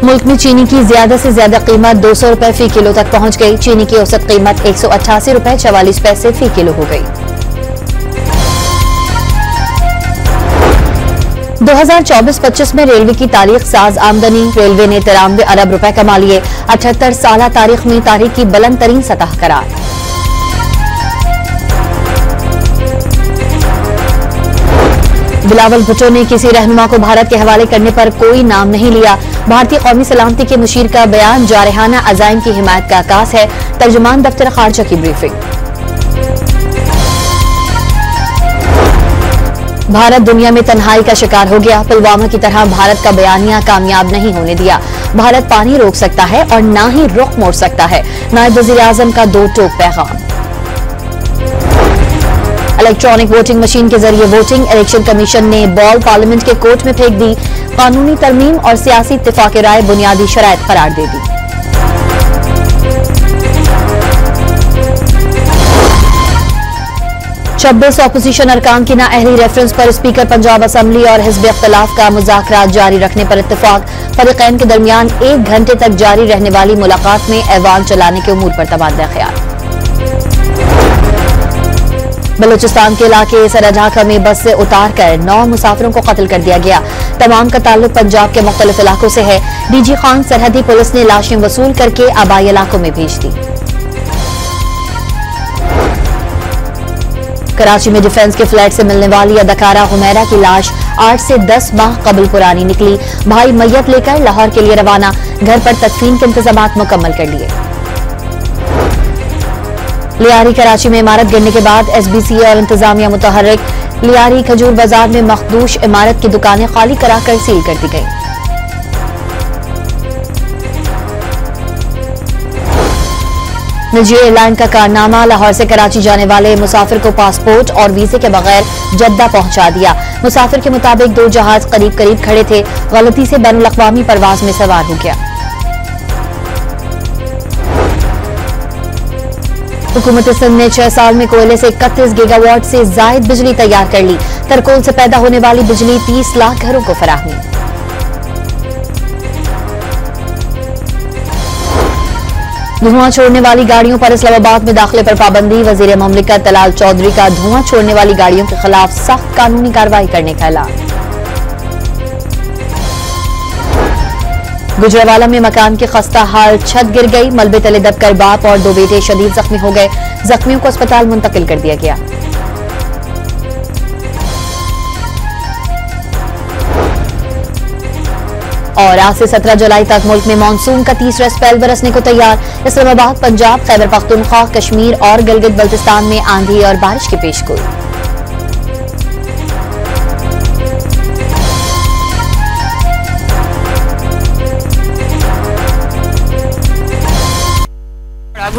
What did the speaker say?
मुल्क में चीनी की ज्यादा से ज्यादा कीमत 200 रुपए फी किलो तक पहुंच गई। चीनी की औसत कीमत 188 रुपए 44 पैसे फी किलो हो गई। 2024-25 में रेलवे की तारीख साज आमदनी। रेलवे ने 93 अरब रुपए कमा लिए। 78 साल तारीख में तारीख की बुलंद तरीन सतह करार। बिलावल भुट्टो ने किसी रहनुमा को भारत के हवाले करने पर कोई नाम नहीं लिया। भारतीय कौमी सलामती के मुशीर का बयान जारहाना अजाइम की हिमायत का आकाश है। तर्जुमान दफ्तर खारजा की ब्रीफिंग। भारत दुनिया में तन्हाई का शिकार हो गया। पुलवामा की तरह भारत का बयानिया कामयाब नहीं होने दिया। भारत पानी रोक सकता है और ना ही रुख मोड़ सकता है। नायब वजीर आजम का दो टोक पैगाम। इलेक्ट्रॉनिक वोटिंग मशीन के जरिए वोटिंग। इलेक्शन कमीशन ने बॉल पार्लियामेंट के कोर्ट में फेंक दी। कानूनी तरमीम और सियासी इत्तेफाक राय बुनियादी शराइत करार दे दी। छब्बीस अपोजिशन अरकान की नाअहली रेफरेंस पर स्पीकर पंजाब असम्बली और हिज़्ब इख्तिलाफ का मुज़ाकरात जारी रखने पर इत्तेफाक। फरीक़ैन के दरमियान 1 घंटे तक जारी रहने वाली मुलाकात में ऐवान चलाने के उमूर पर तबादला ख्याल। बलूचिस्तान के इलाके सरअढाका में बस से उतारकर 9 मुसाफिरों को कत्ल कर दिया गया। तमाम का ताल्लुक पंजाब के मुख्तलिफ इलाकों से है। डीजी खान सरहदी पुलिस ने लाशें वसूल करके आबाई इलाकों में भेज दी। कराची में डिफेंस के फ्लैट से मिलने वाली अदाकारा हुमैरा की लाश 8 से 10 माह कबल पुरानी निकली। भाई मैयत लेकर लाहौर के लिए रवाना। घर पर तदफीन के इंतजामात मुकम्मल कर लिए। लियारी कराची में इमारत गिरने के बाद SBC और इंतजामिया मुतहर्रिक। लियारी खजूर बाजार में मखदूश इमारत की दुकानें खाली कराकर सील कर दी गई। निजी एयरलाइन का कारनामा। लाहौर से कराची जाने वाले मुसाफिर को पासपोर्ट और वीजे के बगैर जद्दा पहुंचा दिया। मुसाफिर के मुताबिक 2 जहाज करीब करीब खड़े थे। गलती से बैनुल अक़वामी परवाज में सवार हो गया। हुकूमत सिंध ने 6 साल में कोयले से 31 गीगावाट से जायद बिजली तैयार कर ली। तरकोल से पैदा होने वाली बिजली 30 लाख घरों को फराहमी। धुआं छोड़ने वाली गाड़ियों पर इस्लामाबाद में दाखिले पर पाबंदी। वजीर मुमलिकत तलाल चौधरी का धुआं छोड़ने वाली गाड़ियों के खिलाफ सख्त कानूनी कार्रवाई करने का ऐलान। गुजरावाला में मकान की खस्ता हाल छत गिर गई। मलबे तले दबकर बाप और 2 बेटे शदीद जख्मी हो गए। जख्मियों को अस्पताल मुंतकिल कर दिया गया। और आज से 17 जुलाई तक मुल्क में मानसून का तीसरा स्पेल बरसने को तैयार। इस्लामाबाद, पंजाब, खैबर पख्तूनख्वा, कश्मीर और गिलगित बल्तिस्तान में आंधी और बारिश की पेशगोई।